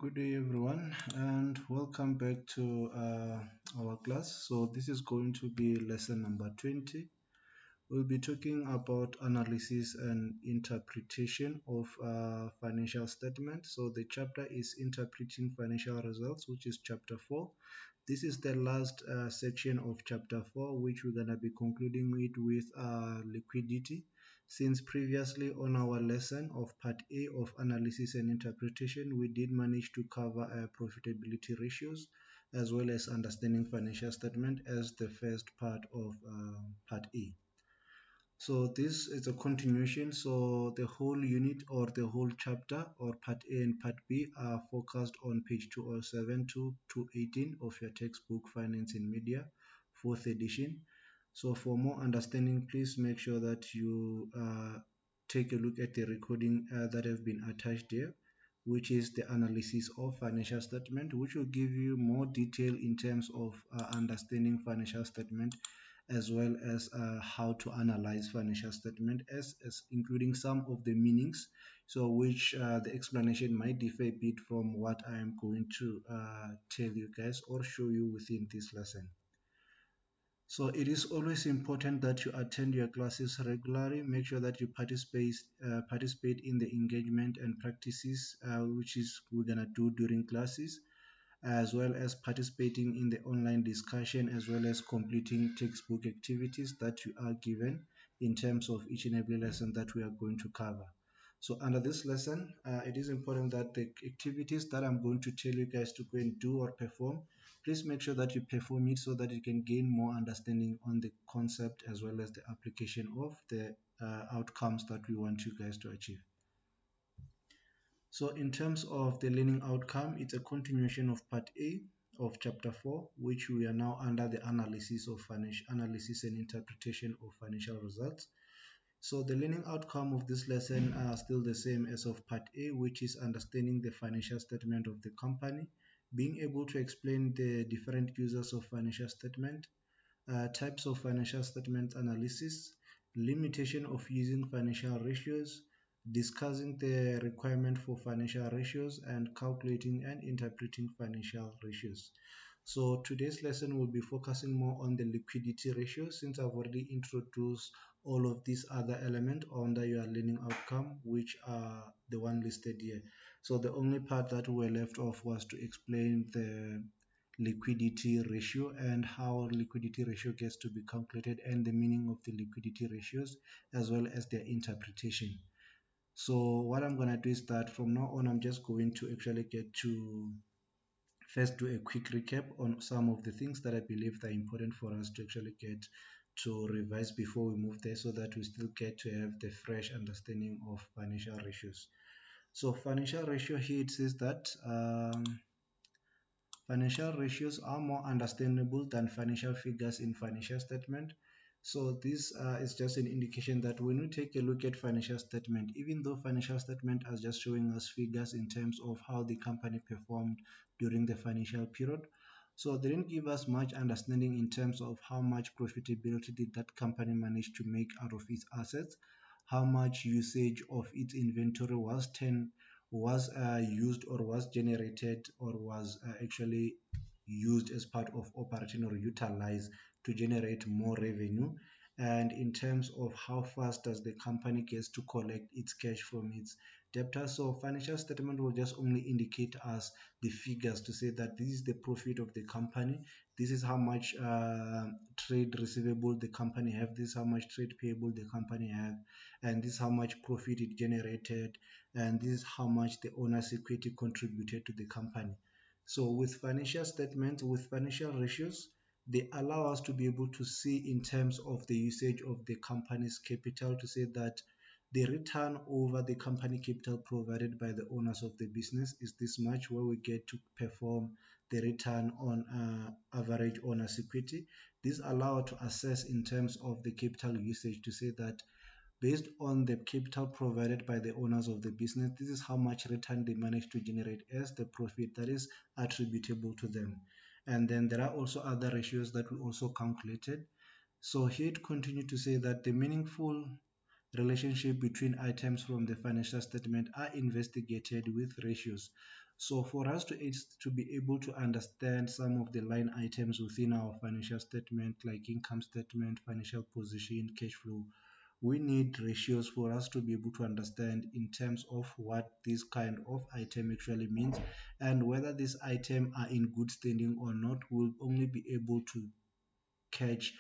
Good day, everyone, and welcome back to our class. So, this is going to be lesson number 20. We'll be talking about analysis and interpretation of financial statements. So, the chapter is Interpreting Financial Results, which is chapter 4. This is the last section of chapter 4, which we're going to be concluding it with liquidity. Since previously on our lesson of part A of analysis and interpretation, we did manage to cover profitability ratios as well as understanding financial statement as the first part of part A. So this is a continuation. So the whole unit or the whole chapter or part A and part B are focused on page 207 to 218 of your textbook Finance in Media, 4th edition. So for more understanding, please make sure that you take a look at the recording that have been attached there, which is the analysis of financial statement, which will give you more detail in terms of understanding financial statement as well as how to analyze financial statement as including some of the meanings, so which the explanation might differ a bit from what I am going to tell you guys or show you within this lesson. So it is always important that you attend your classes regularly. Make sure that you participate in the engagement and practices which is we're gonna do during classes, as well as participating in the online discussion, as well as completing textbook activities that you are given in terms of each and every lesson that we are going to cover. So under this lesson, it is important that the activities that I'm going to tell you guys to go and do or perform, please make sure that you perform it so that you can gain more understanding on the concept as well as the application of the outcomes that we want you guys to achieve. So in terms of the learning outcome, it's a continuation of part A of chapter 4, which we are now under the analysis and interpretation of financial results. So the learning outcome of this lesson are still the same as of part A, which is understanding the financial statement of the company, being able to explain the different uses of financial statement, types of financial statement analysis, limitation of using financial ratios, discussing the requirement for financial ratios, and calculating and interpreting financial ratios. So today's lesson will be focusing more on the liquidity ratio, since I've already introduced all of these other elements under your learning outcome, which are the one listed here. So the only part that we were left off was to explain the liquidity ratio and how liquidity ratio gets to be calculated and the meaning of the liquidity ratios as well as their interpretation. So what I'm going to do is that from now on, I'm just going to actually get to first do a quick recap on some of the things that I believe are important for us to actually get to revise before we move there, so that we still get to have the fresh understanding of financial ratios. So financial ratio here, it says that financial ratios are more understandable than financial figures in financial statement. So this is just an indication that when we take a look at financial statement, even though financial statement are just showing us figures in terms of how the company performed during the financial period, so they didn't give us much understanding in terms of how much profitability did that company manage to make out of its assets, how much usage of its inventory was used or was generated or was actually used as part of operating or utilized to generate more revenue, and in terms of how fast does the company gets to collect its cash from its debtors. So financial statement will just only indicate us the figures to say that this is the profit of the company, this is how much trade receivable the company have, this is how much trade payable the company have, and this is how much profit it generated, and this is how much the owner's equity contributed to the company. So with financial statements, with financial ratios, they allow us to be able to see in terms of the usage of the company's capital to say that the return over the company capital provided by the owners of the business is this much, where we get to perform the return on average owner's equity. This allows to assess in terms of the capital usage to say that based on the capital provided by the owners of the business, this is how much return they managed to generate as the profit that is attributable to them. And then there are also other ratios that we also calculated. So here it continued to say that the meaningful relationship between items from the financial statement are investigated with ratios. So for us to be able to understand some of the line items within our financial statement, like income statement, financial position, cash flow, we need ratios for us to be able to understand in terms of what this kind of item actually means, and whether this item are in good standing or not. We'll only be able to catch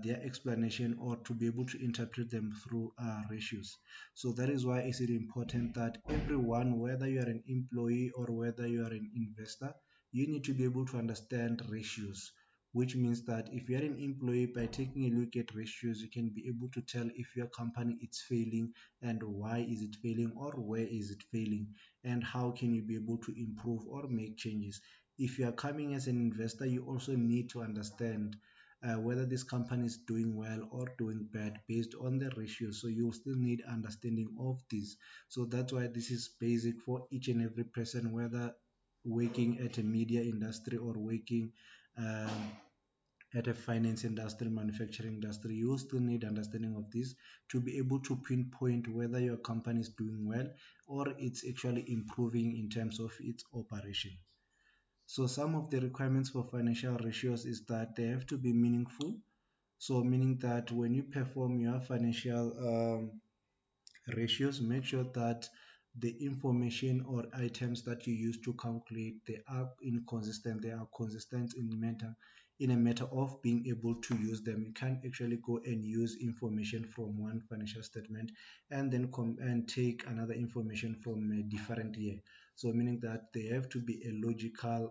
their explanation or to be able to interpret them through ratios. So that is why it's important that everyone, whether you are an employee or whether you are an investor, you need to be able to understand ratios, which means that if you are an employee, by taking a look at ratios, you can be able to tell if your company is failing and why is it failing or where is it failing, and how can you be able to improve or make changes. If you are coming as an investor, you also need to understand whether this company is doing well or doing bad based on the ratio. So you still need understanding of this. So that's why this is basic for each and every person, whether working at a media industry or working um, at a finance industry, manufacturing industry. You still need understanding of this to be able to pinpoint whether your company is doing well or it's actually improving in terms of its operation. So some of the requirements for financial ratios is that they have to be meaningful. So meaning that when you perform your financial ratios, make sure that the information or items that you use to calculate, they are inconsistent, they are consistent in a matter of being able to use them. You can't actually go and use information from one financial statement and then come and take another information from a different year. So meaning that they have to be a logical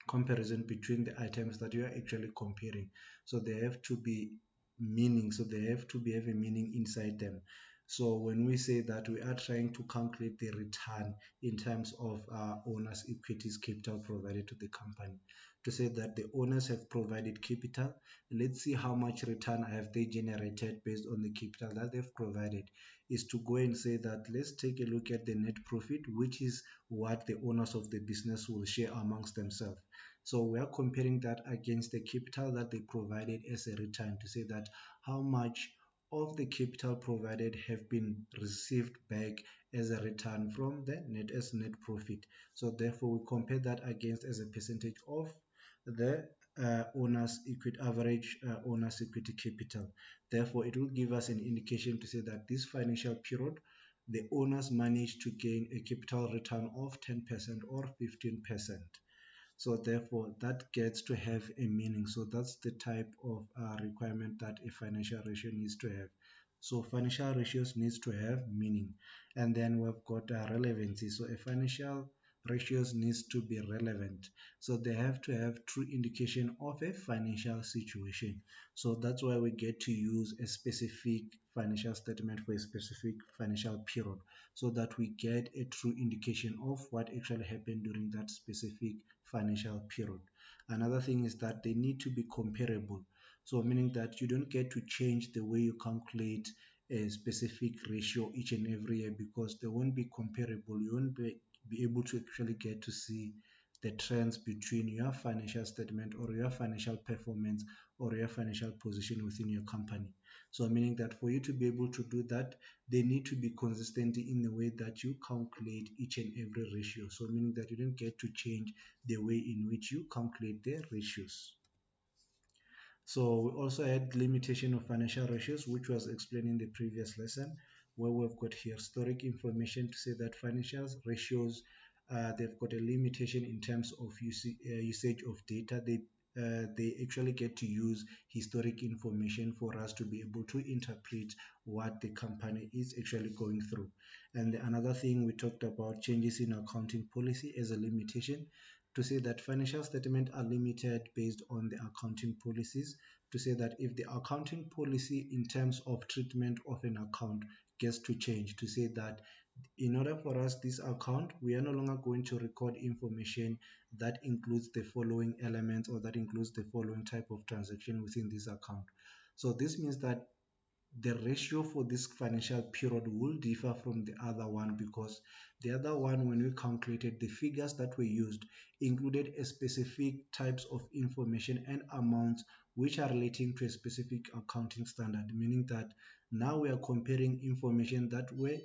comparison between the items that you are actually comparing. So they have to be meaning, so they have to be have a meaning inside them. So when we say that we are trying to calculate the return in terms of owners equities capital provided to the company, to say that the owners have provided capital, let's see how much return have they generated based on the capital that they've provided, is to go and say that let's take a look at the net profit, which is what the owners of the business will share amongst themselves. So we are comparing that against the capital that they provided as a return, to say that how much of the capital provided have been received back as a return from the net profit. So therefore we compare that against as a percentage of the owner's equity average owner's equity capital. Therefore it will give us an indication to say that this financial period the owners managed to gain a capital return of 10% or 15%. So therefore that gets to have a meaning. So that's the type of requirement that a financial ratio needs to have. So financial ratios needs to have meaning. And then we've got relevancy. So a financial ratios needs to be relevant. So they have to have true indication of a financial situation. So that's why we get to use a specific financial statement for a specific financial period, so that we get a true indication of what actually happened during that specific financial period. Another thing is that they need to be comparable. So meaning that you don't get to change the way you calculate a specific ratio each and every year, because they won't be comparable. You won't be able to actually get to see the trends between your financial statement or your financial performance or your financial position within your company. So meaning that for you to be able to do that, they need to be consistent in the way that you calculate each and every ratio. So meaning that you don't get to change the way in which you calculate the ratios. So we also had limitation of financial ratios, which was explained in the previous lesson, where we've got historic information to say that financial ratios, they've got a limitation in terms of usage of data. They actually get to use historic information for us to be able to interpret what the company is actually going through. And another thing we talked about, changes in accounting policy as a limitation, to say that financial statements are limited based on the accounting policies, to say that if the accounting policy in terms of treatment of an account gets to change, to say that in order for us this account, we are no longer going to record information that includes the following elements or that includes the following type of transaction within this account. So this means that the ratio for this financial period will differ from the other one, because the other one, when we calculated, the figures that were used included a specific types of information and amounts which are relating to a specific accounting standard, meaning that Now we are comparing information that were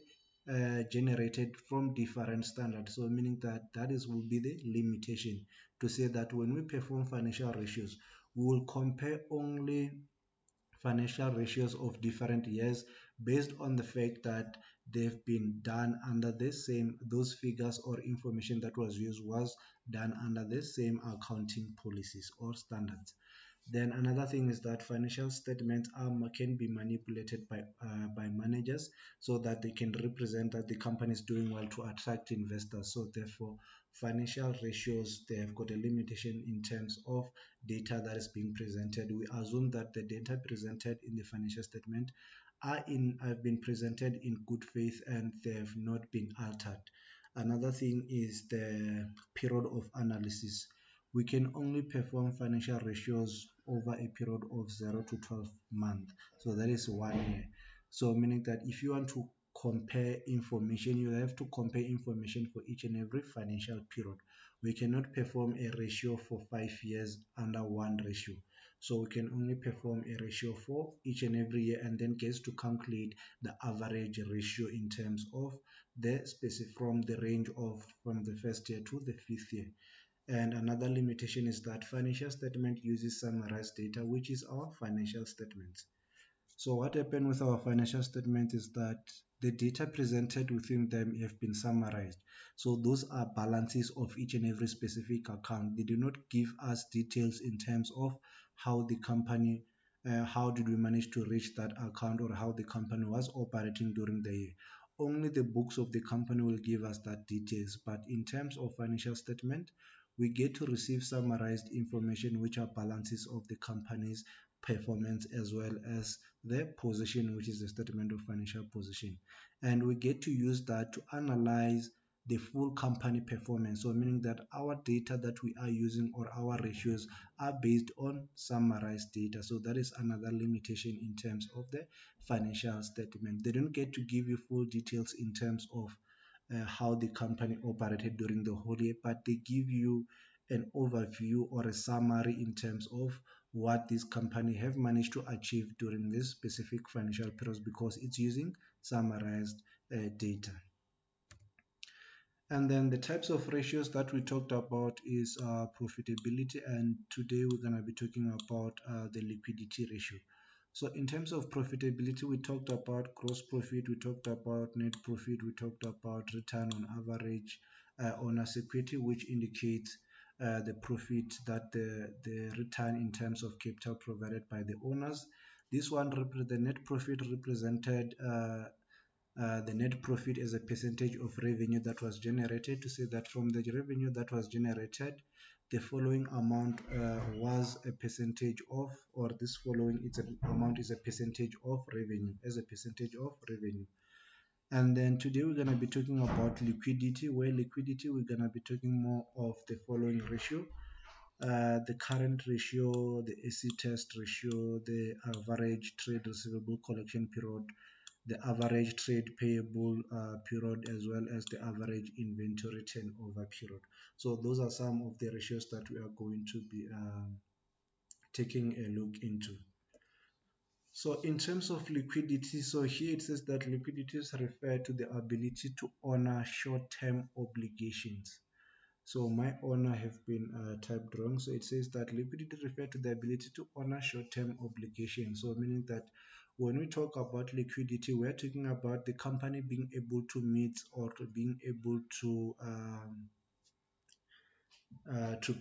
generated from different standards. So meaning that will be the limitation, to say that when we perform financial ratios, we will compare only financial ratios of different years based on the fact that they've been done under the same, those figures or information that was used was done under the same accounting policies or standards. Then another thing is that financial statements can be manipulated by managers, so that they can represent that the company is doing well to attract investors. So therefore, financial ratios, they have got a limitation in terms of data that is being presented. We assume that the data presented in the financial statement have been presented in good faith and they have not been altered. Another thing is the period of analysis. We can only perform financial ratios over a period of 0 to 12 months. So that is 1 year. So meaning that if you want to compare information, you have to compare information for each and every financial period. We cannot perform a ratio for 5 years under one ratio. So we can only perform a ratio for each and every year, and then gets to calculate the average ratio in terms of the specific, from the range of from the first year to the fifth year. And another limitation is that financial statement uses summarized data, which is our financial statements. So what happened with our financial statement is that the data presented within them have been summarized. So those are balances of each and every specific account. They do not give us details in terms of how the company, how did we manage to reach that account, or how the company was operating during the year. Only the books of the company will give us that details. But in terms of financial statement, we get to receive summarized information, which are balances of the company's performance, as well as the position, which is the statement of financial position. And we get to use that to analyze the full company performance. So meaning that our data that we are using, or our ratios, are based on summarized data. So that is another limitation in terms of the financial statement. They don't get to give you full details in terms of how the company operated during the whole year, but they give you an overview or a summary in terms of what this company have managed to achieve during this specific financial periods, because it's using summarized data. And then the types of ratios that we talked about is profitability, and today we're going to be talking about the liquidity ratio. So in terms of profitability, we talked about gross profit, we talked about net profit, we talked about return on average owner's equity, which indicates the profit that the return in terms of capital provided by the owners. This one, the net profit, represented the net profit as a percentage of revenue that was generated, to say that from the revenue that was generated, the following amount was a percentage of, or this following amount is a percentage of revenue, as a percentage of revenue. And then today we're going to be talking about liquidity, where liquidity we're going to be talking more of the following ratio: the current ratio, the AC test ratio, the average trade receivable collection period, the average trade payable period, as well as the average inventory turnover period. So those are some of the ratios that we are going to be taking a look into. So in terms of liquidity, so here it says that liquidities refer to the ability to honor short-term obligations. So my honor have been typed wrong. So it says that liquidity refers to the ability to honor short-term obligations. So meaning that when we talk about liquidity, we're talking about the company being able to meet, or being able to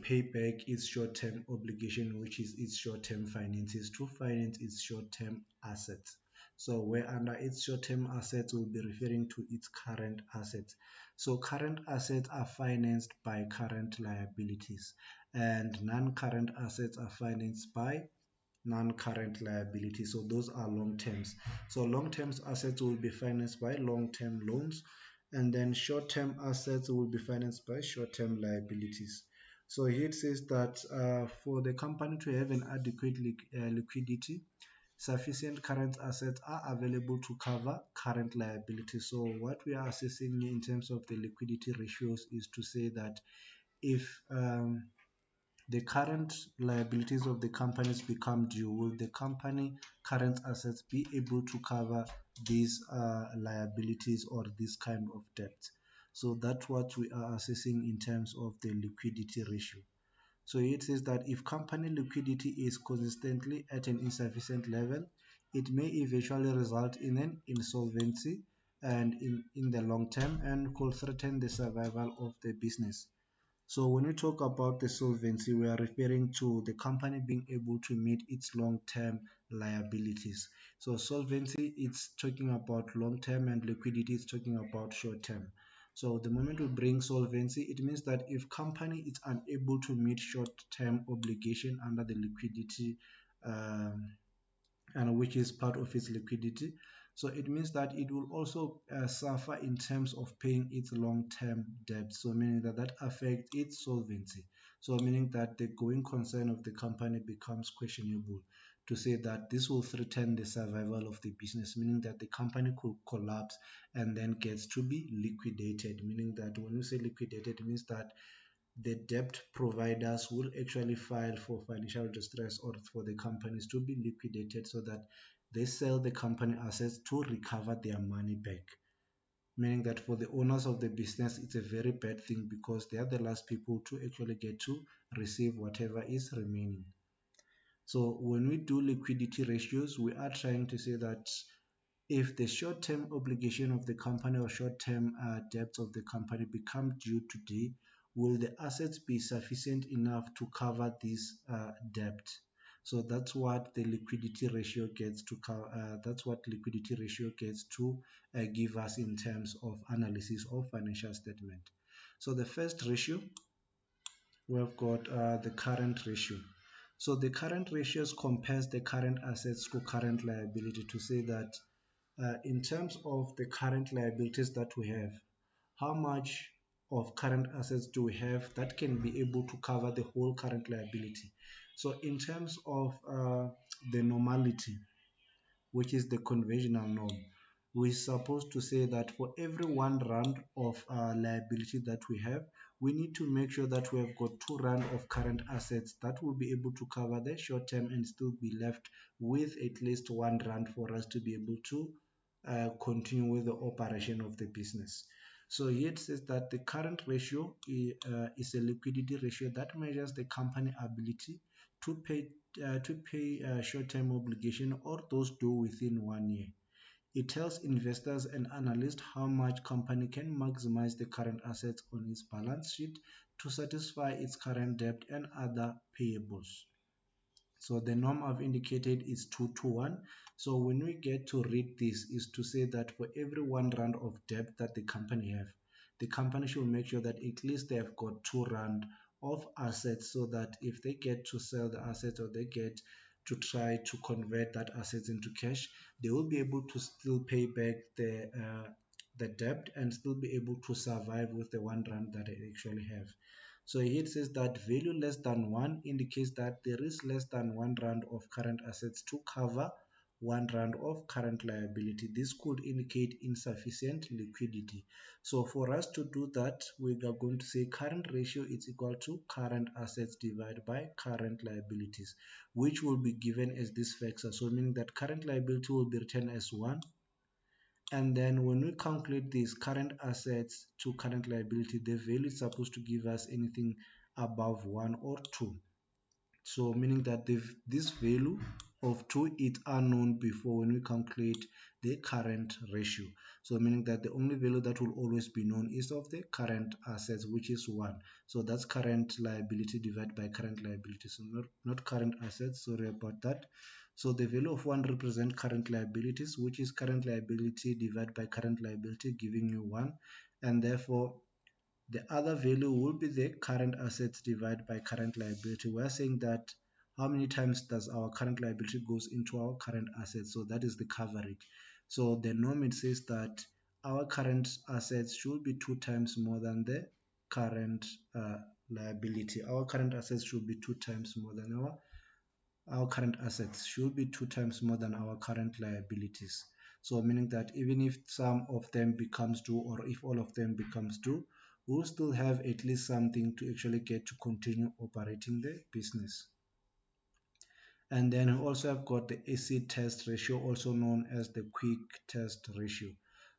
pay back its short-term obligation, which is its short-term finances, to finance its short-term assets. So where under its short-term assets, will be referring to its current assets. So current assets are financed by current liabilities, and non-current assets are financed by non-current liabilities. So those are long terms. So long-term assets will be financed by long-term loans, and then short-term assets will be financed by short-term liabilities. So here it says that for the company to have an adequate liquidity, sufficient current assets are available to cover current liabilities. So what we are assessing in terms of the liquidity ratios is to say that if the current liabilities of the companies become due, will the company current assets be able to cover these liabilities or this kind of debt? So that's what we are assessing in terms of the liquidity ratio. So it says that if company liquidity is consistently at an insufficient level, it may eventually result in an insolvency and in the long term and could threaten the survival of the business. So when we talk about the solvency, we are referring to the company being able to meet its long-term liabilities. So solvency, it's talking about long-term, and liquidity is talking about short-term. So the moment we bring solvency, it means that if company is unable to meet short-term obligation under the liquidity um, and which is part of its liquidity. So it means that it will also suffer in terms of paying its long-term debt. So meaning that that affects its solvency. So meaning that the going concern of the company becomes questionable to say that this will threaten the survival of the business, meaning that the company could collapse and then gets to be liquidated. Meaning that when we say liquidated, it means that the debt providers will actually file for financial distress or for the companies to be liquidated so that they sell the company assets to recover their money back. Meaning that for the owners of the business, it's a very bad thing because they are the last people to actually get to receive whatever is remaining. So when we do liquidity ratios, we are trying to say that if the short-term obligation of the company or short-term debts of the company become due today, will the assets be sufficient enough to cover this debt? So that's what the liquidity ratio gets to that's what liquidity ratio gets to give us in terms of analysis of financial statement. So the first ratio, we've got the current ratio. So the current ratios compares the current assets to current liability to say that in terms of the current liabilities that we have, how much of current assets do we have that can be able to cover the whole current liability? So in terms of the normality, which is the conventional norm, we're supposed to say that for every 1 rand of liability that we have, we need to make sure that we have got 2 rand of current assets that will be able to cover the short term and still be left with at least 1 rand for us to be able to continue with the operation of the business. So here it says that the current ratio is a liquidity ratio that measures the company ability to pay short-term obligation or those due within 1 year. It tells investors and analysts how much company can maximize the current assets on its balance sheet to satisfy its current debt and other payables. So the norm I've indicated is 2 to 1. So when we get to read this is to say that for every 1 rand of debt that the company have, the company should make sure that at least they have got 2 rand of assets so that if they get to sell the assets or they get to try to convert that assets into cash, they will be able to still pay back the debt and still be able to survive with the 1 rand that they actually have. So here it says that value less than 1 indicates that there is less than 1 rand of current assets to cover 1 rand of current liability. This could indicate insufficient liquidity. So for us to do that, we are going to say current ratio is equal to current assets divided by current liabilities, which will be given as this factor. So meaning that current liability will be written as 1, and then when we calculate these current assets to current liability, the value is supposed to give us anything above 1 or 2. So meaning that this value of 2 is unknown before when we calculate the current ratio. So meaning that the only value that will always be known is of the current assets, which is 1. So that's current liability divided by current liability. So not current assets, sorry about that. So the value of 1 represents current liabilities, which is current liability divided by current liability, giving you 1. And therefore, the other value will be the current assets divided by current liability. We're saying that how many times does our current liability goes into our current assets. So that is the coverage. So the norm, it says that our current assets should be 2 times more than the current liability. Our current assets should be 2 times more than our current assets should be 2 times more than our current liabilities. So meaning that even if some of them becomes due or if all of them becomes due, we'll still have at least something to actually get to continue operating the business. And then we also have got the acid test ratio, also known as the quick test ratio.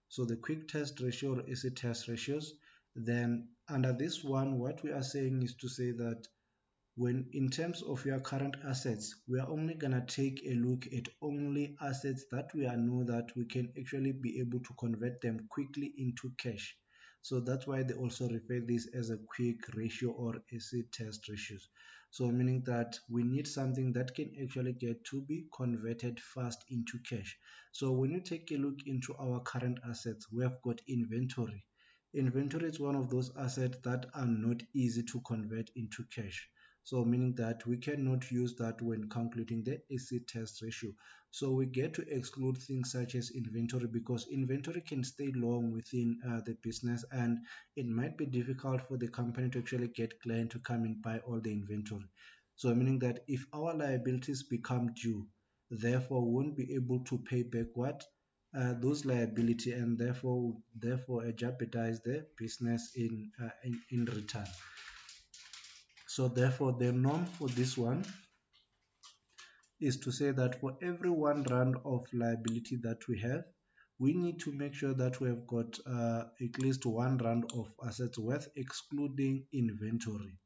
So the quick test ratio or acid test ratios, then under this one, what we are saying is to say that when in terms of your current assets, we are only going to take a look at only assets that we know that we can actually be able to convert them quickly into cash. So that's why they also refer this as a quick ratio or acid test ratios. So meaning that we need something that can actually get to be converted fast into cash. So when you take a look into our current assets, we have got inventory. Inventory is one of those assets that are not easy to convert into cash. So meaning that we cannot use that when calculating the acid test ratio. So we get to exclude things such as inventory because inventory can stay long within the business, and it might be difficult for the company to actually get client to come and buy all the inventory. So meaning that if our liabilities become due, therefore we won't be able to pay back what those liability, and therefore jeopardize the business in return. So therefore the norm for this one is to say that for every 1 rand of liability that we have, we need to make sure that we have got at least 1 rand of assets worth excluding inventory.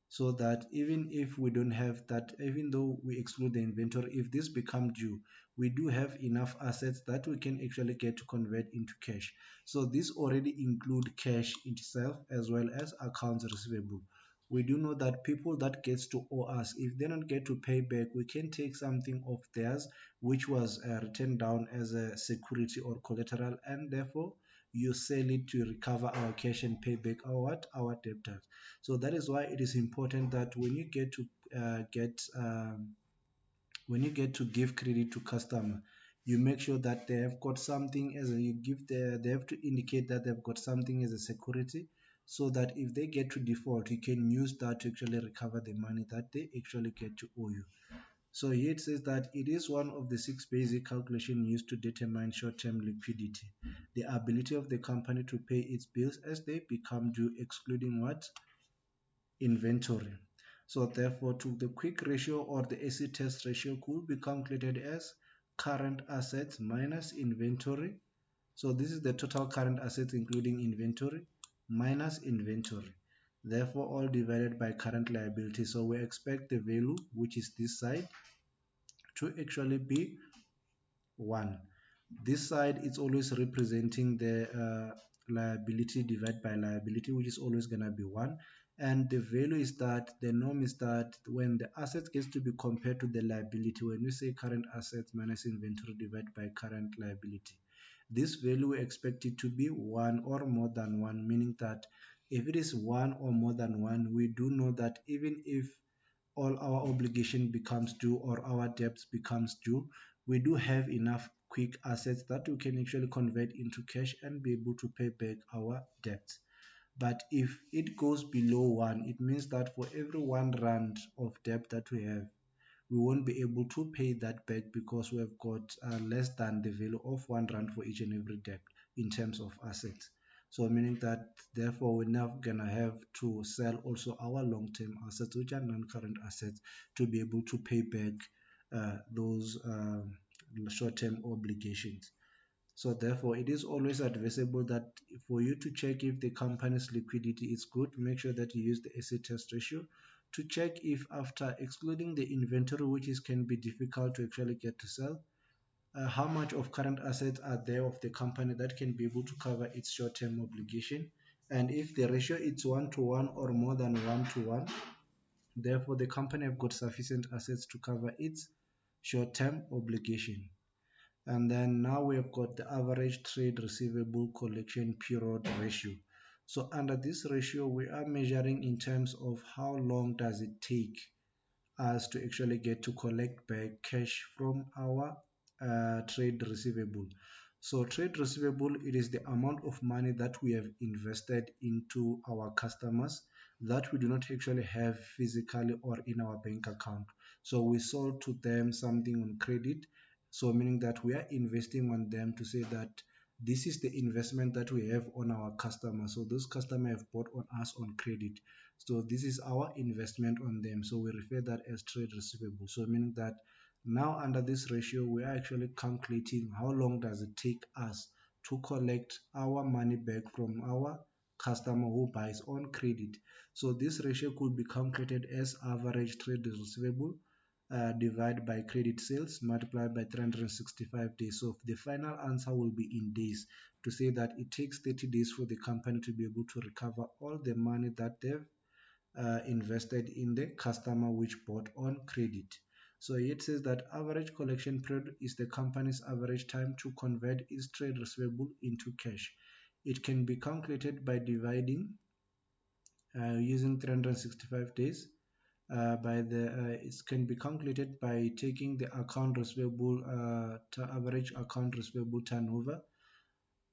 So that even if we don't have that, even though we exclude the inventory, if this become due, we do have enough assets that we can actually get to convert into cash. So this already include cash itself as well as accounts receivable. We do know that people that gets to owe us, if they don't get to pay back, we can take something of theirs which was written down as a security or collateral, and therefore you sell it to recover our cash and pay back our debtors. So that is why it is important that when you get to get when you get to give credit to customer, you make sure that they have got something as a, you give they have to indicate that they've got something as a security, so that if they get to default, you can use that to actually recover the money that they actually get to owe you. So here it says that it is one of the 6 basic calculations used to determine short-term liquidity, the ability of the company to pay its bills as they become due, excluding what? Inventory. So therefore, to the quick ratio or the acid test ratio could be calculated as current assets minus inventory. So this is the total current assets including inventory minus inventory. Therefore, all divided by current liability. So we expect the value, which is this side, to actually be 1. This side is always representing the liability divided by liability, which is always going to be 1. And the value is that the norm is that when the asset gets to be compared to the liability, when we say current assets minus inventory divided by current liability, this value we expect it to be 1 or more than 1, meaning that if it is 1 or more than 1, we do know that even if all our obligation becomes due or our debts becomes due, we do have enough quick assets that we can actually convert into cash and be able to pay back our debts. But if it goes below 1, it means that for every 1 rand of debt that we have, we won't be able to pay that back because we have got less than the value of 1 rand for each and every debt in terms of assets. So meaning that therefore we're now gonna have to sell also our long-term assets, which are non-current assets, to be able to pay back those short-term obligations. So therefore, it is always advisable that for you to check if the company's liquidity is good, make sure that you use the acid test ratio to check if after excluding the inventory, which is can be difficult to actually get to sell, how much of current assets are there of the company that can be able to cover its short-term obligation. And if the ratio is 1 to 1 or more than 1 to 1, therefore the company have got sufficient assets to cover its short-term obligation. And then now we have got the average trade receivable collection period ratio. So under this ratio, we are measuring in terms of how long does it take us to actually get to collect back cash from our trade receivable. So trade receivable, it is the amount of money that we have invested into our customers that we do not actually have physically or in our bank account. So we sold to them something on credit. So meaning that we are investing on them to say that this is the investment that we have on our customer. So those customers have bought on us on credit. So this is our investment on them. So we refer that as trade receivable. So meaning that now under this ratio, we are actually calculating how long does it take us to collect our money back from our customer who buys on credit. So this ratio could be calculated as average trade receivable divided by credit sales multiplied by 365 days. So the final answer will be in days, to say that it takes 30 days for the company to be able to recover all the money that they've invested in the customer which bought on credit. So it says that average collection period is the company's average time to convert its trade receivable into cash. It can be calculated by dividing using 365 days by the it can be calculated by taking the account receivable average account receivable turnover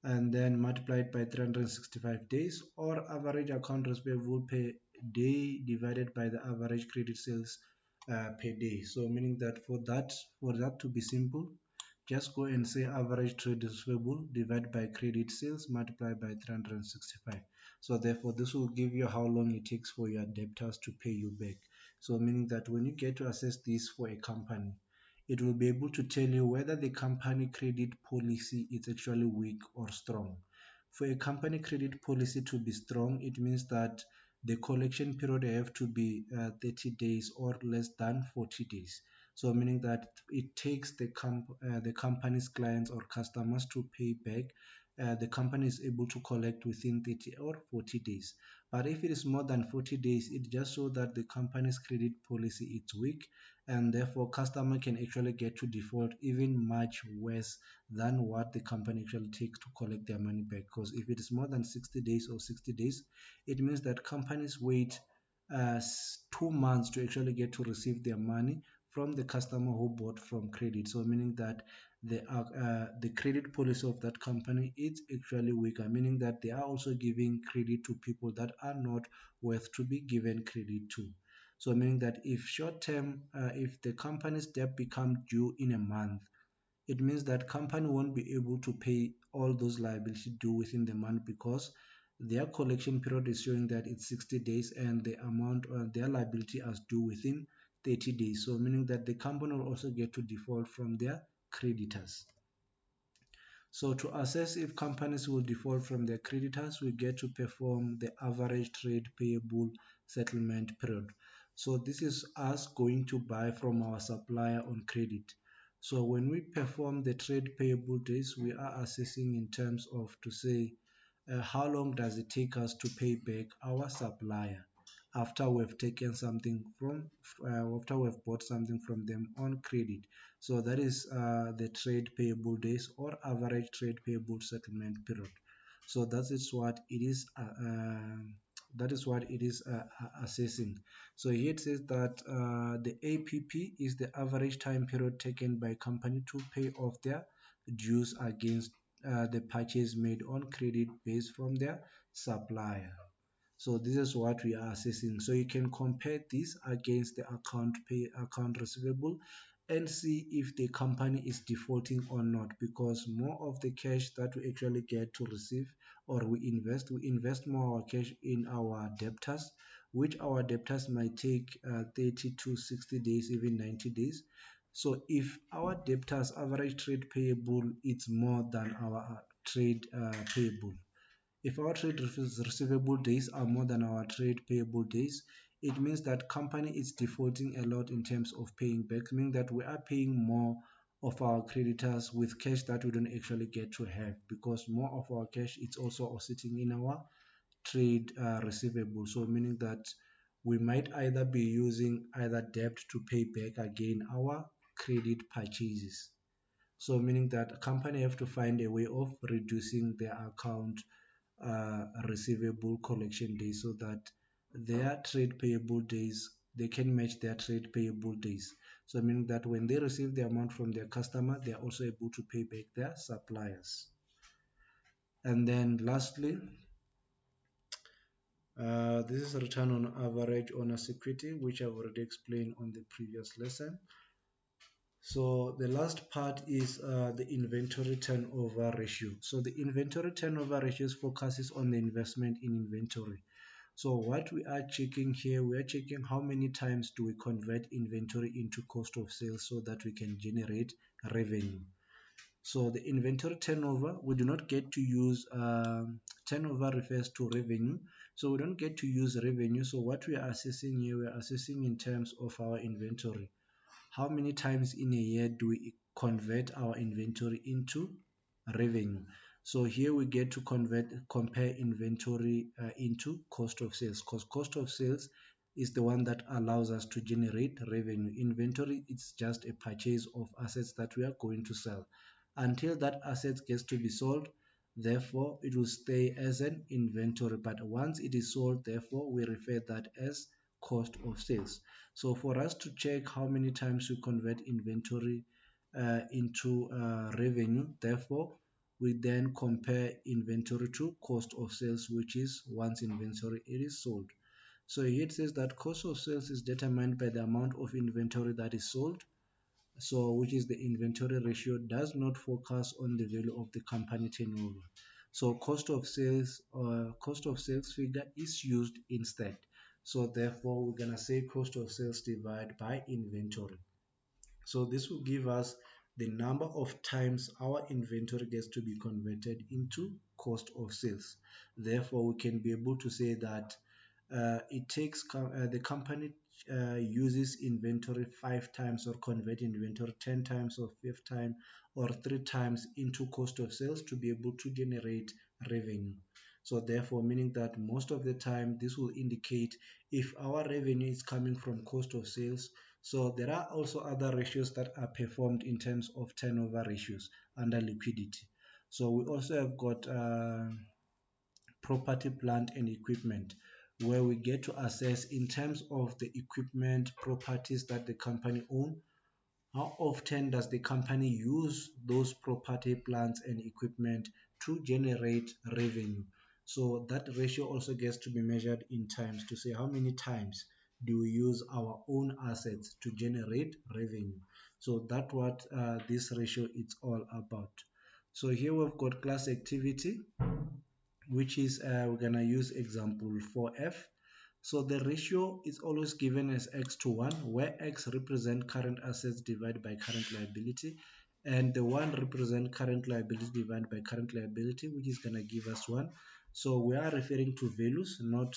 and then multiplied by 365 days, or average account receivable per day divided by the average credit sales per day. So meaning that for that to be simple, just go and say average trade receivable divided by credit sales multiplied by 365. So therefore, this will give you how long it takes for your debtors to pay you back. So meaning that when you get to assess this for a company, it will be able to tell you whether the company credit policy is actually weak or strong. For a company credit policy to be strong, it means that the collection period have to be 30 days or less than 40 days. So meaning that it takes the company's clients or customers to pay back. The company is able to collect within 30 or 40 days. But if it is more than 40 days, it just shows that the company's credit policy is weak, and therefore customer can actually get to default even much worse than what the company actually takes to collect their money back. Because if it is more than 60 days or 60 days, it means that companies wait 2 months to actually get to receive their money from the customer who bought from credit. So meaning that the credit policy of that company is actually weaker, meaning that they are also giving credit to people that are not worth to be given credit to. So meaning that if short term, if the company's debt become due in a month, it means that company won't be able to pay all those liabilities due within the month, because their collection period is showing that it's 60 days and the amount their liability is due within 30 days. So meaning that the company will also get to default from their creditors. So to assess if companies will default from their creditors, we get to perform the average trade payable settlement period. So this is us going to buy from our supplier on credit. So when we perform the trade payable days, we are assessing in terms of to say how long does it take us to pay back our supplier after we've taken something from after we've bought something from them on credit. So that is the trade payable days or average trade payable settlement period. So that is what it is assessing. So here it says that the APP is the average time period taken by company to pay off their dues against the purchase made on credit based from their supplier. So this is what we are assessing. So you can compare this against the account receivable and see if the company is defaulting or not, because more of the cash that we actually get to receive or we invest more our cash in our debtors, which our debtors might take 30 to 60 days, even 90 days. So if our debtors average trade payable is more than our trade payable, if our trade receivable days are more than our trade payable days, it means that company is defaulting a lot in terms of paying back, meaning that we are paying more of our creditors with cash that we don't actually get to have, because more of our cash is also sitting in our trade receivable. So meaning that we might either be using either debt to pay back again our credit purchases. So meaning that a company have to find a way of reducing their account receivable collection days, so that their trade payable days, they can match their trade payable days. So meaning that when they receive the amount from their customer, they are also able to pay back their suppliers. And then lastly, this is return on average owner's equity, which I've already explained on the previous lesson. So the last part is the inventory turnover ratio. So the inventory turnover ratio focuses on the investment in inventory. So what we are checking here, we are checking how many times do we convert inventory into cost of sales so that we can generate revenue. So the inventory turnover, we do not get to use turnover refers to revenue. So we don't get to use revenue. So what we are assessing here, we are assessing in terms of our inventory. How many times in a year do we convert our inventory into revenue? So here we get to compare inventory into cost of sales, because cost of sales is the one that allows us to generate revenue. Inventory, it's just a purchase of assets that we are going to sell. Until that asset gets to be sold, therefore it will stay as an inventory. But once it is sold, therefore we refer that as cost of sales. So for us to check how many times we convert inventory into revenue, therefore we then compare inventory to cost of sales, which is once inventory it is sold. So here it says that cost of sales is determined by the amount of inventory that is sold, so which is the inventory ratio, does not focus on the value of the company turnover. So cost of sales figure is used instead. So therefore we're gonna say cost of sales divided by inventory. So this will give us the number of times our inventory gets to be converted into cost of sales. Therefore, we can be able to say that the company uses inventory 5 times, or convert inventory 10 times, or 5 times, or 3 times into cost of sales to be able to generate revenue. So therefore, meaning that most of the time this will indicate if our revenue is coming from cost of sales. So there are also other ratios that are performed in terms of turnover ratios under liquidity. So we also have got property, plant and equipment, where we get to assess in terms of the equipment properties that the company own, how often does the company use those property, plants and equipment to generate revenue. So that ratio also gets to be measured in times to say how many times do we use our own assets to generate revenue. So that's what this ratio is all about. So here we've got class activity, which is we're gonna use example 4F. So the ratio is always given as x to 1, where x represent current assets divided by current liability, and the 1 represent current liability divided by current liability, which is gonna give us 1. So we are referring to values, not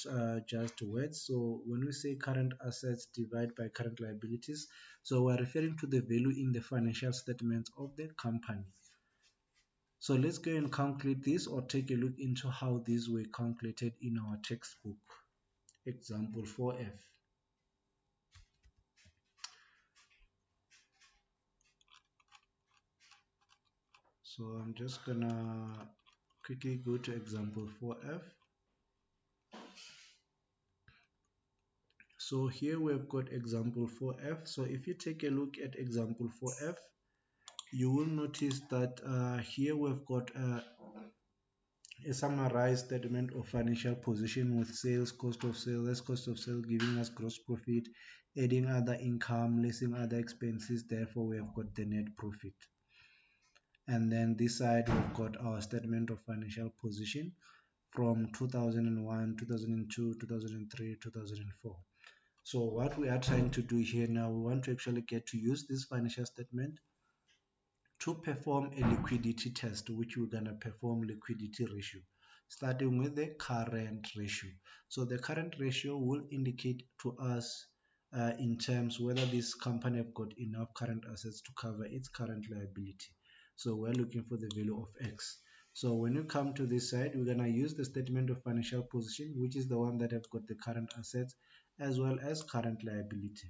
just words. So when we say current assets divided by current liabilities, so we're referring to the value in the financial statements of the company. So let's go and calculate this, or take a look into how these were calculated in our textbook. Example 4F. So I'm just gonna quickly go to example 4F. So here we've got example 4F. So if you take a look at example 4F, you will notice that here we've got a summarized statement of financial position with sales, cost of sales, less cost of sales, giving us gross profit, adding other income, lessing other expenses. Therefore, we have got the net profit. And then this side, we've got our statement of financial position from 2001, 2002, 2003, 2004. So what we are trying to do here now, we want to actually get to use this financial statement to perform a liquidity test, which we're going to perform liquidity ratio, starting with the current ratio. So the current ratio will indicate to us in terms whether this company have got enough current assets to cover its current liability. So we're looking for the value of X. So when you come to this side, we're going to use the statement of financial position, which is the one that have got the current assets as well as current liability.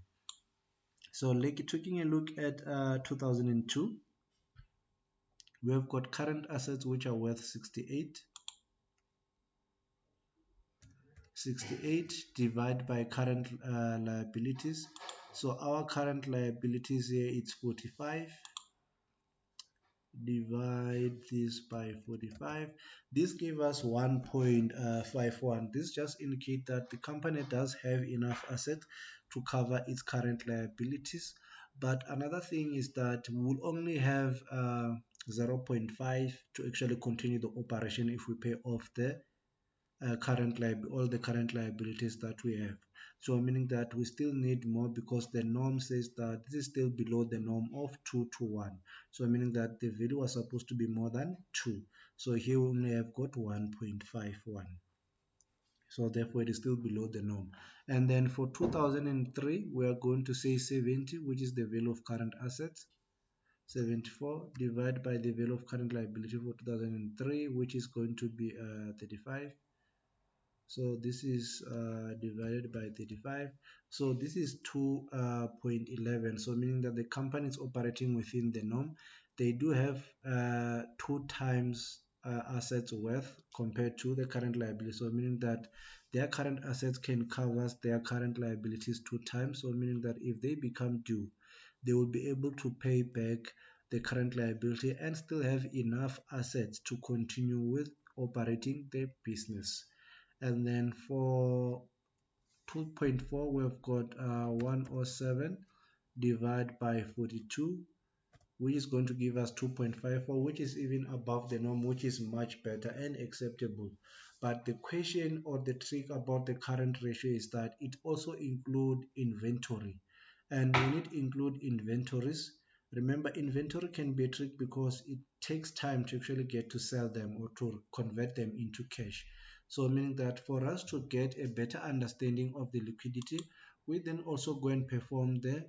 So like taking a look at 2002, we have got current assets which are worth 68. 68 divided by current liabilities. So our current liabilities here, it's 45. Divide this by 45. This gave us 1.51. This just indicate that the company does have enough assets to cover its current liabilities, But another thing is that we'll only have 0.5 to actually continue the operation if we pay off the all the current liabilities that we have. So meaning that we still need more because the norm says that this is still below the norm of 2 to 1. So meaning that the value was supposed to be more than 2. So here we only have got 1.51. So therefore it is still below the norm. And then for 2003 we are going to say 70, which is the value of current assets. 74 divided by the value of current liability for 2003, which is going to be 35. So this is divided by 35. So this is 2.11. So meaning that the company is operating within the norm. They do have 2 times assets worth compared to the current liability. So meaning that their current assets can cover their current liabilities 2 times. So meaning that if they become due, they will be able to pay back the current liability and still have enough assets to continue with operating their business. And then for 2.4 we've got 107 divided by 42, which is going to give us 2.54, which is even above the norm, which is much better and acceptable. But the question or the trick about the current ratio is that it also include inventory. And when it include inventories, remember inventory can be a trick because it takes time to actually get to sell them or to convert them into cash. So meaning that for us to get a better understanding of the liquidity, we then also go and perform the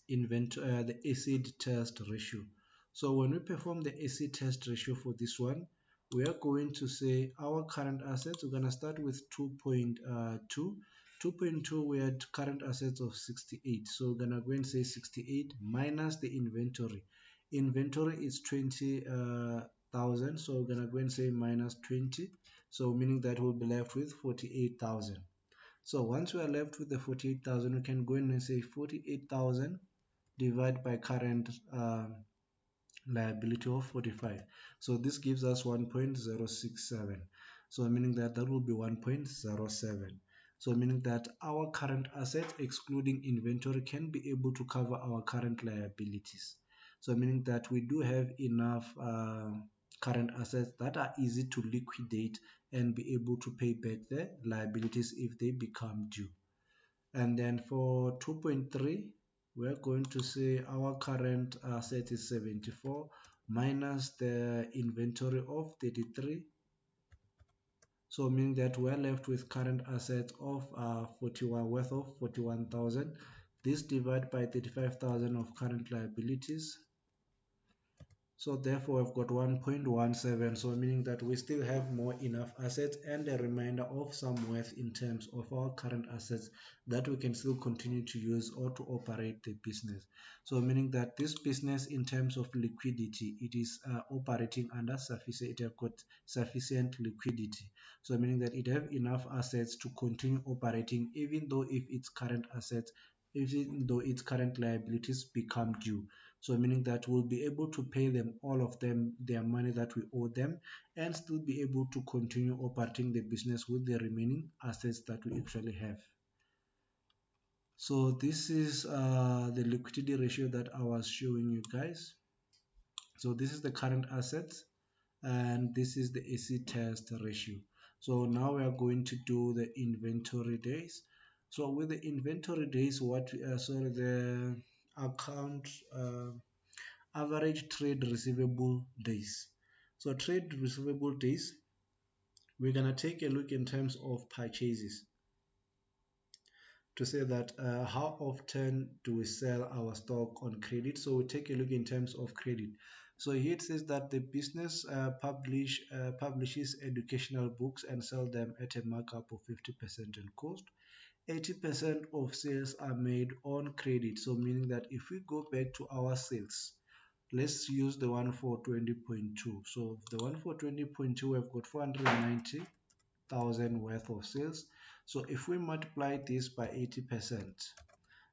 acid test ratio. So when we perform the acid test ratio for this one, we are going to say our current assets, we're going to start with 2.2. 2.2, we had current assets of 68. So we're going to go and say 68 minus the inventory. Inventory is 20,000. So we're going to go and say minus 20. So meaning that we'll be left with 48,000. So once we are left with the 48,000, we can go in and say 48,000 divided by current liability of 45. So this gives us 1.067. So meaning that that will be 1.07. So meaning that our current assets excluding inventory can be able to cover our current liabilities. So meaning that we do have enough current assets that are easy to liquidate and be able to pay back the liabilities if they become due. And then for 2.3, we're going to say our current asset is 74 minus the inventory of 33. So meaning that we're left with current assets of 41 worth of 41,000. This divided by 35,000 of current liabilities. So therefore I've got 1.17, so meaning that we still have more enough assets and a remainder of some worth in terms of our current assets that we can still continue to use or to operate the business. So meaning that this business in terms of liquidity, it is operating under sufficient, it have got sufficient liquidity. So meaning that it have enough assets to continue operating even though if its current assets, even though its current liabilities become due. So meaning that we'll be able to pay them, all of them, their money that we owe them, and still be able to continue operating the business with the remaining assets that we actually have. So this is the liquidity ratio that I was showing you guys. So this is the current assets and this is the acid test ratio. So now we are going to do the inventory days. So with the inventory days, the account average trade receivable days. So trade receivable days, we're gonna take a look in terms of purchases to say that how often do we sell our stock on credit. So we take a look in terms of credit. So here it says that the business publishes educational books and sell them at a markup of 50% on cost. 80% of sales are made on credit. So meaning that if we go back to our sales, let's use the one for 20.2. So the one for 20.2, we've got 490,000 worth of sales. So if we multiply this by 80%,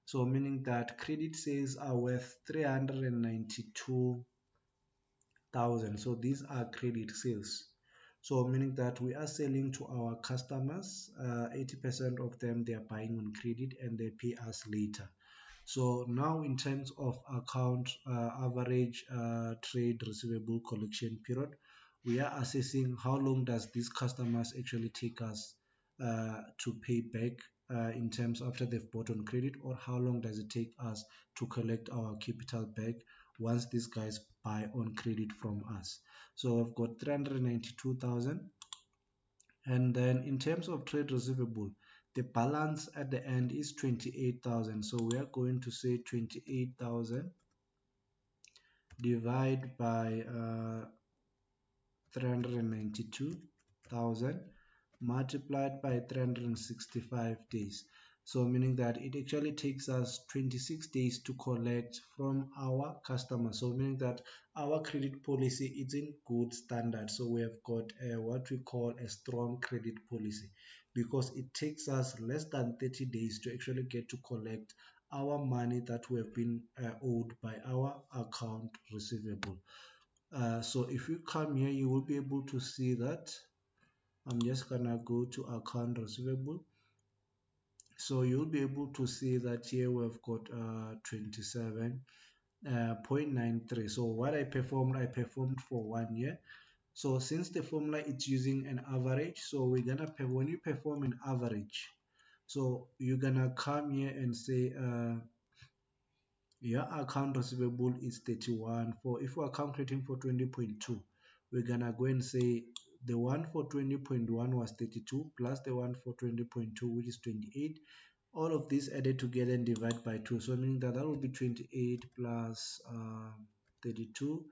so meaning that credit sales are worth 392,000. So these are credit sales. So meaning that we are selling to our customers, 80% of them they are buying on credit and they pay us later. So now in terms of account average trade receivable collection period, we are assessing how long does these customers actually take us to pay back in terms after they've bought on credit, or how long does it take us to collect our capital back once these guys buy on credit from us. So I've got 392,000. And then in terms of trade receivable, the balance at the end is 28,000. So we are going to say 28,000 divide by 392,000 multiplied by 365 days. So meaning that it actually takes us 26 days to collect from our customers. So meaning that our credit policy is in good standard. So we have got what we call a strong credit policy, because it takes us less than 30 days to actually get to collect our money that we have been owed by our account receivable. So if you come here, you will be able to see that I'm just gonna go to account receivable. So you'll be able to see that here we've got 27.93. So what I performed for 1 year. So since the formula is using an average, so we're gonna when you perform an average, so you're gonna come here and say your account receivable is 31. For if we're calculating for 20.2, we're gonna go and say the one for 20.1 was 32 plus the one for 20.2, which is 28. All of these added together and divide by 2, so meaning that that will be 28 plus 32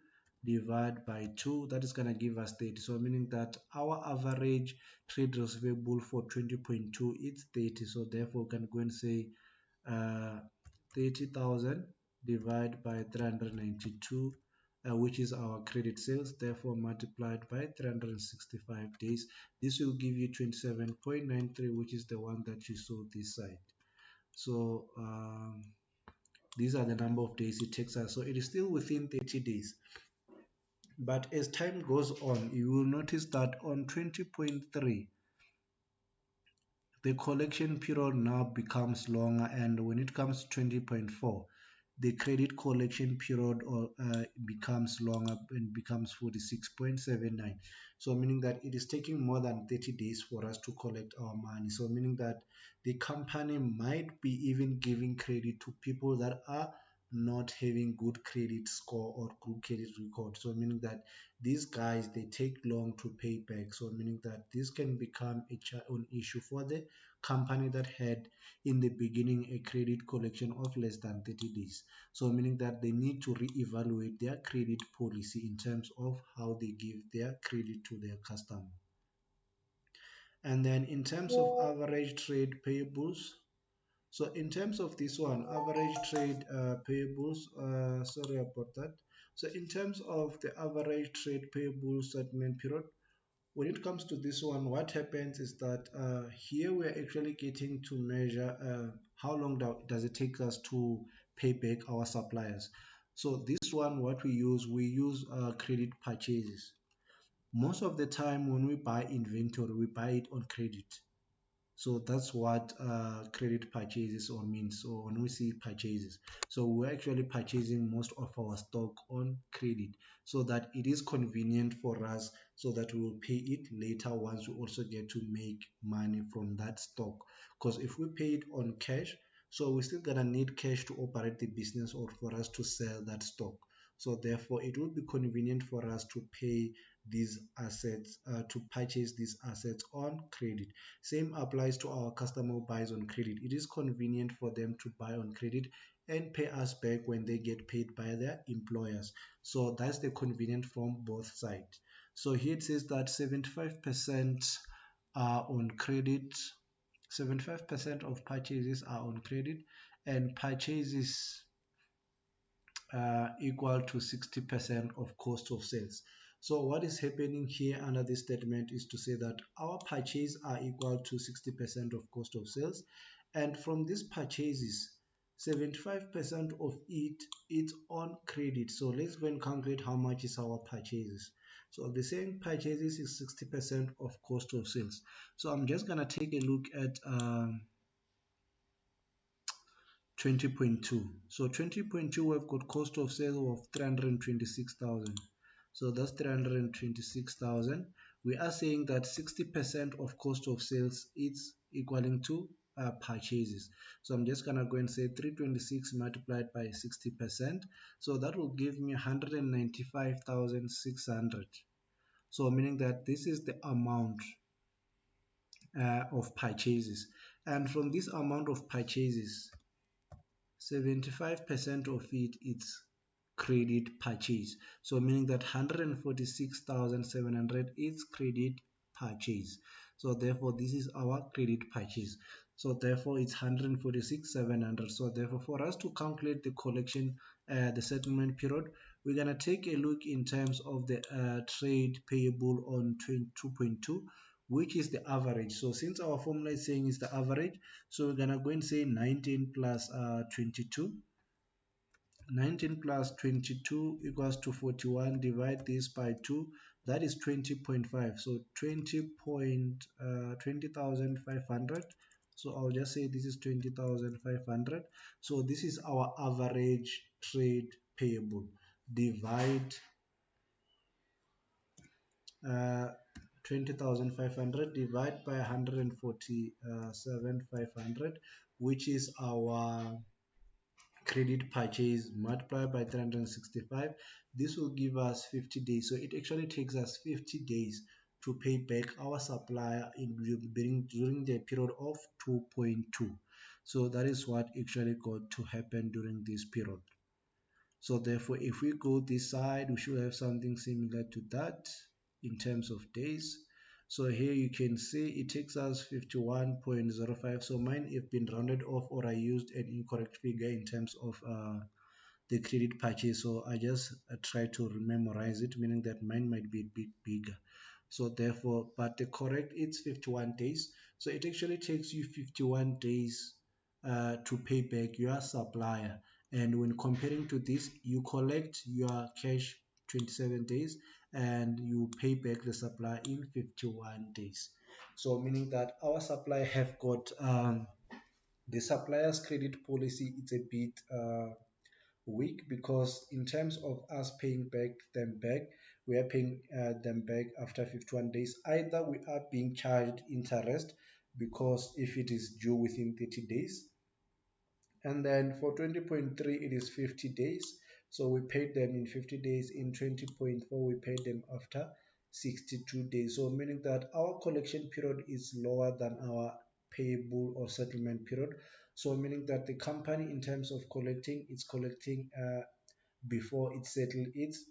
divide by 2, that is going to give us 30. So meaning that our average trade receivable for 20.2 is 30. So therefore we can go and say uh, 30,000 divided by 392, which is our credit sales, therefore multiplied by 365 days. This will give you 27.93, which is the one that you saw this side. So these are the number of days it takes us. So it is still within 30 days. But as time goes on, you will notice that on 20.3, the collection period now becomes longer, and when it comes to 20.4, the credit collection period becomes longer and becomes 46.79. So meaning that it is taking more than 30 days for us to collect our money. So meaning that the company might be even giving credit to people that are not having good credit score or good credit record. So meaning that these guys, they take long to pay back. So meaning that this can become an issue for the company that had in the beginning a credit collection of less than 30 days. So meaning that they need to reevaluate their credit policy in terms of how they give their credit to their customer. And then in terms of average trade payables, so in terms of this one, average trade payables, sorry about that. So in terms of the average trade payables settlement period, when it comes to this one, what happens is that here we're actually getting to measure how long does it take us to pay back our suppliers. So this one, what we use credit purchases. Most of the time when we buy inventory, we buy it on credit. So that's what credit purchases or means. So when we see purchases, so we're actually purchasing most of our stock on credit, so that it is convenient for us, so that we will pay it later once we also get to make money from that stock. Because if we pay it on cash, so we're still gonna need cash to operate the business or for us to sell that stock. So therefore it will be convenient for us to pay these assets, to purchase these assets on credit. Same applies to our customer who buys on credit. It is convenient for them to buy on credit and pay us back when they get paid by their employers. So that's the convenient from both sides. So here it says that 75% are on credit. 75% of purchases are on credit, and purchases equal to 60% of cost of sales. So what is happening here under this statement is to say that our purchases are equal to 60% of cost of sales, and from these purchases 75% of it is on credit. So let's go and calculate how much is our purchases. So the same purchases is 60% of cost of sales. So I'm just gonna take a look at 20.2. So 20.2, we've got cost of sale of 326,000. So that's 326,000. We are saying that 60% of cost of sales is equaling to purchases. So I'm just gonna go and say 326 multiplied by 60%. So that will give me 195,600. So meaning that this is the amount of purchases. And from this amount of purchases, 75% of it is credit purchase. So meaning that 146,700 is credit purchase. So therefore this is our credit purchase. So therefore it's 146,700. So therefore for us to calculate the collection, the settlement period, we're gonna take a look in terms of the trade payable on 2.2, which is the average. So since our formula is saying is the average, so we're gonna go and say 19 plus 22. 19 plus 22 equals to 41. Divide this by 2, that is 20.5. So 20,500. So I'll just say this is 20,500. So this is our average trade payable. Divide 20,500 divide by 147,500, which is our credit purchase, multiplied by 365. This will give us 50 days. So it actually takes us 50 days to pay back our supplier during the period of 2.2. So that is what actually got to happen during this period. So therefore, if we go this side, we should have something similar to that in terms of days. So here you can see it takes us 51.05. So mine have been rounded off, or I used an incorrect figure in terms of the credit purchase. So I just try to memorize it, meaning that mine might be a bit bigger. So therefore, but the correct, it's 51 days. So it actually takes you 51 days to pay back your supplier. And when comparing to this, you collect your cash 27 days and you pay back the supplier in 51 days. So meaning that our supplier have got the supplier's credit policy, it's a bit weak, because in terms of us paying them back, we are paying them back after 51 days. Either we are being charged interest, because if it is due within 30 days, and then for 20.3 it is 50 days, so we paid them in 50 days. In 20.4 we paid them after 62 days. So meaning that our collection period is lower than our payable or settlement period. So meaning that the company, in terms of collecting, it's collecting before it settle its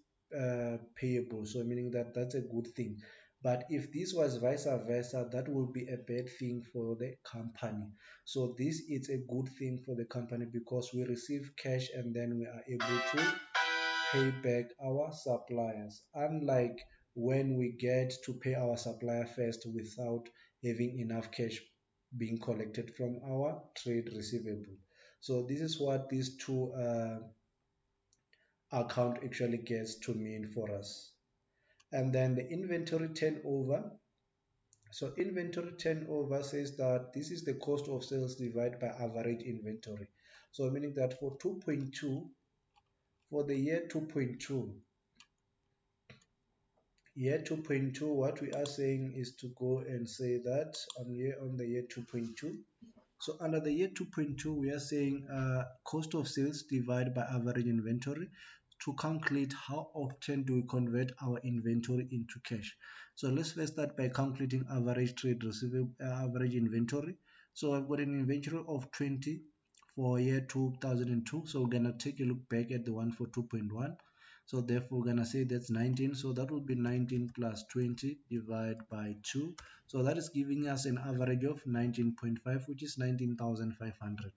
payable. So meaning that that's a good thing. But if this was vice versa, that would be a bad thing for the company. So this is a good thing for the company, because we receive cash and then we are able to pay back our suppliers, unlike when we get to pay our supplier first without having enough cash being collected from our trade receivable. So this is what these two account actually gets to mean for us. And then the inventory turnover. So inventory turnover says that this is the cost of sales divided by average inventory. So meaning that for 2.2, for the year 2.2, what we are saying is to go and say that on the year 2.2. So under the year 2.2, we are saying cost of sales divided by average inventory, to calculate how often do we convert our inventory into cash. So let's first start by calculating average trade receivable, average inventory. So I've got an inventory of 20 for year 2002. So we're gonna take a look back at the one for 2.1. So therefore we're gonna say that's 19. So that will be 19 plus 20 divided by 2. So that is giving us an average of 19.5, which is 19,500.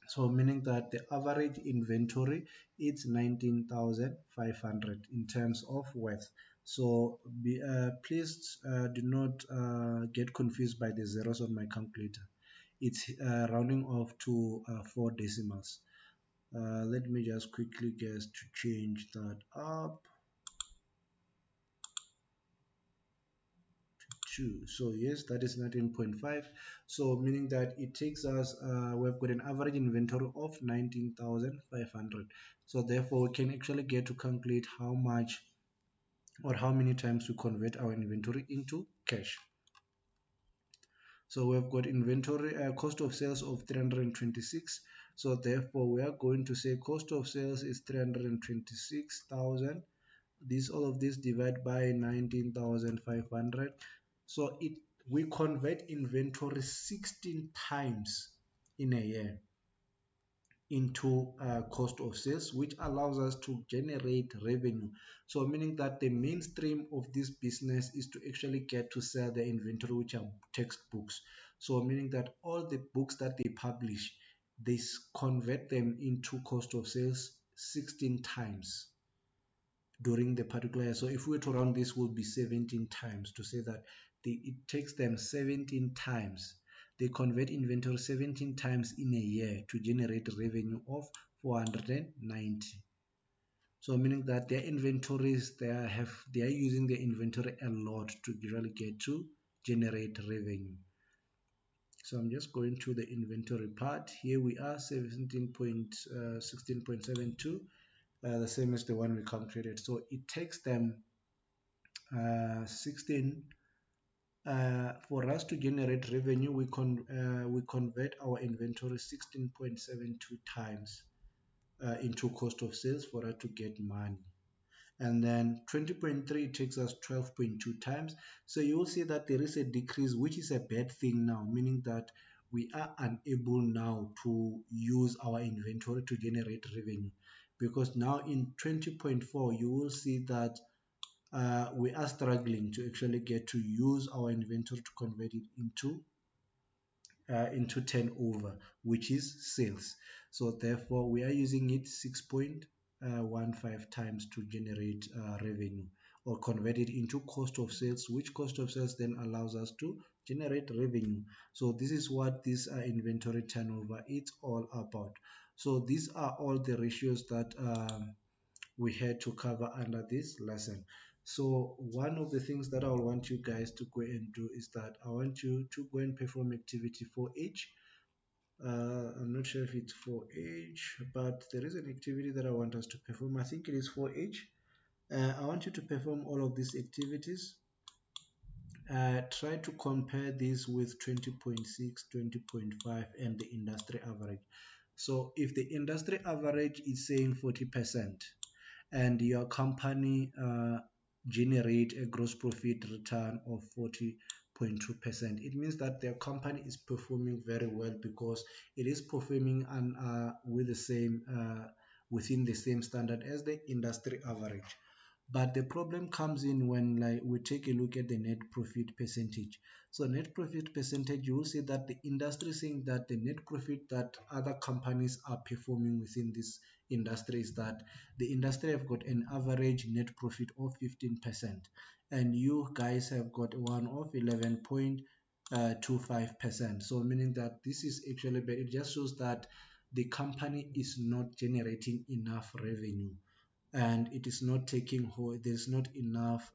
So meaning that the average inventory is 19,500 in terms of worth. So please do not get confused by the zeros on my calculator. It's rounding off to 4 decimals. Let me just quickly guess to change that up 2. So yes, that is 19.5. So meaning that it takes us, we've got an average inventory of 19,500. So therefore we can actually get to calculate how much or how many times we convert our inventory into cash. So we've got inventory cost of sales of 326. So therefore we are going to say cost of sales is 326,000. This all of this divide by 19,500. So we convert inventory 16 times in a year into cost of sales, which allows us to generate revenue. So meaning that the mainstream of this business is to actually get to sell the inventory, which are textbooks. So meaning that all the books that they publish, they convert them into cost of sales 16 times during the particular year. So if we were to round, this will be 17 times, to say that it takes them 17 times. They convert inventory 17 times in a year to generate revenue of 490. So meaning that their inventories, they are using their inventory a lot to really get to generate revenue. So I'm just going to the inventory part. Here we are 16.72, the same as the one we calculated. So it takes them 16 for us to generate revenue. We convert our inventory 16.72 times into cost of sales for us to get money. And then 20.3 takes us 12.2 times. So you will see that there is a decrease, which is a bad thing now, meaning that we are unable now to use our inventory to generate revenue, because now in 20.4 you will see that we are struggling to actually get to use our inventory to convert it into turnover, which is sales. So therefore we are using it 6.15 times to generate revenue, or convert it into cost of sales, which cost of sales then allows us to generate revenue. So this is what this inventory turnover is all about. So these are all the ratios that we had to cover under this lesson. So one of the things that I want you guys to go and do is that I want you to go and perform activity 4H. I'm not sure if it's 4H, but there is an activity that I want us to perform. I think it is 4H. I want you to perform all of these activities. Try to compare this with 20.6, 20.5, and the industry average. So if the industry average is saying 40%, and your company generate a gross profit return of 40.2%, it means that their company is performing very well, because it is performing with the same within the same standard as the industry average. But the problem comes in when, like, we take a look at the net profit percentage. So net profit percentage, you will see that the industry is saying that the net profit that other companies are performing within this industry is that the industry have got an average net profit of 15%, and you guys have got one of 11.25%. So meaning that this is actually bad. It just shows that the company is not generating enough revenue, and it is not taking hold. There's not enough,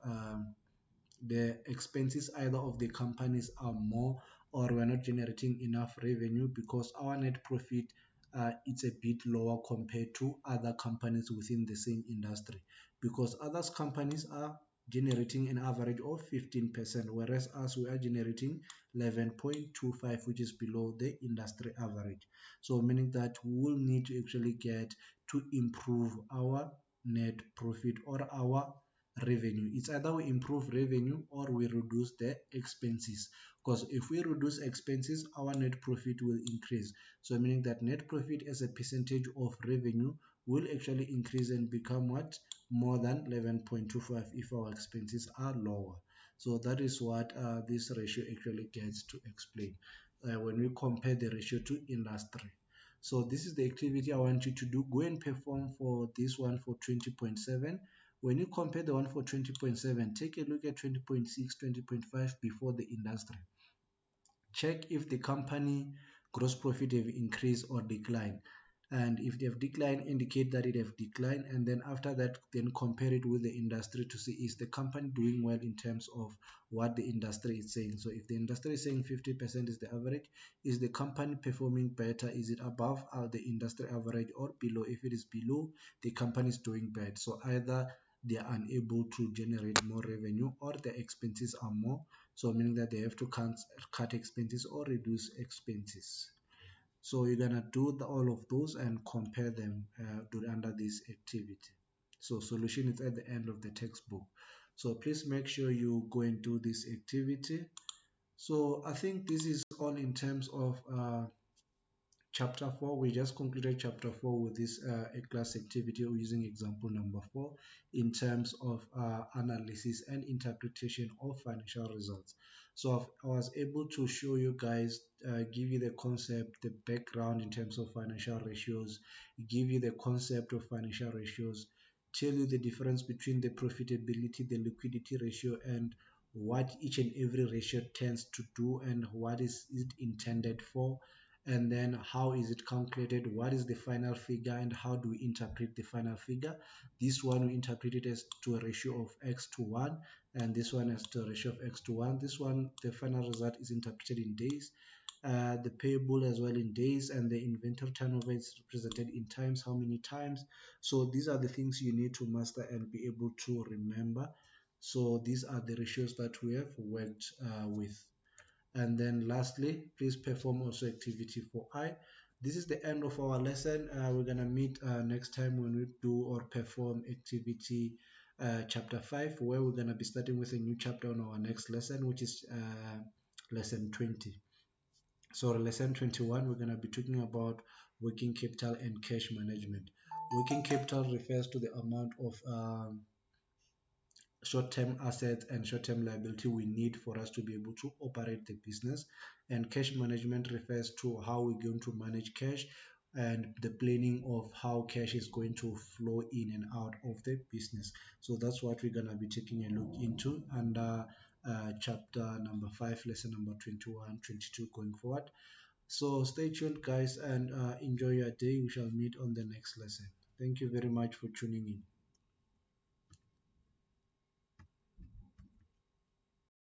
the expenses either of the companies are more, or we're not generating enough revenue, because our net profit it's a bit lower compared to other companies within the same industry, because others companies are generating an average of 15%, whereas us, we are generating 11.25, which is below the industry average. So meaning that we will need to actually get to improve our net profit or our revenue. It's either we improve revenue or we reduce the expenses, because if we reduce expenses, our net profit will increase. So meaning that net profit as a percentage of revenue will actually increase and become what, more than 11.25 if our expenses are lower. So that is what this ratio actually gets to explain when we compare the ratio to industry. So this is the activity I want you to do. Go and perform for this one for 20.7. When you compare the one for 20.7, take a look at 20.6, 20.5 before the industry. Check if the company gross profit have increased or declined. and if they have declined, indicate that it have declined, and then after that, then compare it with the industry to see is the company doing well in terms of what the industry is saying. So if the industry is saying 50% is the average, is the company performing better? Is it above the industry average or below? If it is below, the company is doing bad. So either they are unable to generate more revenue or the expenses are more, so meaning that they have to cut expenses or reduce expenses. So you're gonna do all of those and compare them under this activity. So solution is at the end of the textbook. So please make sure you go and do this activity. So I think this is all in terms of chapter 4. We just concluded chapter 4 with this class activity using example number 4 in terms of analysis and interpretation of financial results. So I was able to show you guys, give you the concept, the background in terms of financial ratios, give you the concept of financial ratios, tell you the difference between the profitability, the liquidity ratio, and what each and every ratio tends to do and what is it intended for, and then how is it calculated, what is the final figure, and how do we interpret the final figure. This one we interpret it as to a ratio of x to 1, and this one as to a ratio of x to 1. This one, the final result is interpreted in days, the payable as well in days, and the inventory turnover is represented in times, how many times. So these are the things you need to master and be able to remember. So these are the ratios that we have worked with. And then lastly, please perform also activity for I. This is the end of our lesson. We're gonna meet next time when we do or perform activity chapter 5, where we're gonna be starting with a new chapter on our next lesson, which is lesson 20. So lesson 21, we're gonna be talking about working capital and cash management. Working capital refers to the amount of short-term assets and short-term liability we need for us to be able to operate the business, and cash management refers to how we're going to manage cash and the planning of how cash is going to flow in and out of the business. So that's what we're going to be taking a look into under chapter number 5, lesson number 21, 22 going forward. So stay tuned guys, and enjoy your day. We shall meet on the next lesson. Thank you very much for tuning in.